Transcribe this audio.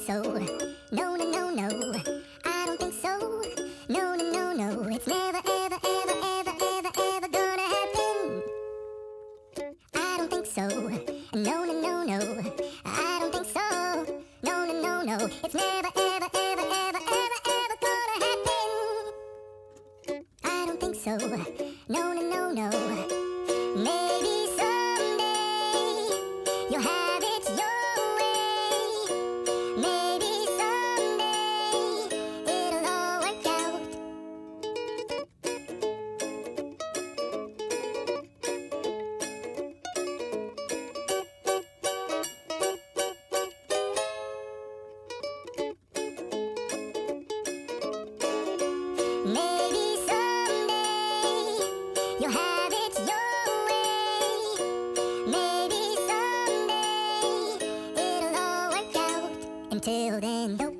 so. No, no, no, no. I don't think so. No, no, no, no. It's never, ever, ever, ever, ever, ever gonna happen. I don't think so. No, no, no, no. I don't think so. No, no, no, no. It's never, ever, ever, ever, ever, ever gonna happen. I don't think so. No, no, no, no. Maybe someday you'll have it your way. Maybe someday it'll all work out. Maybe someday you'll have it your way. Maybe someday it'll all work out. Until then, though.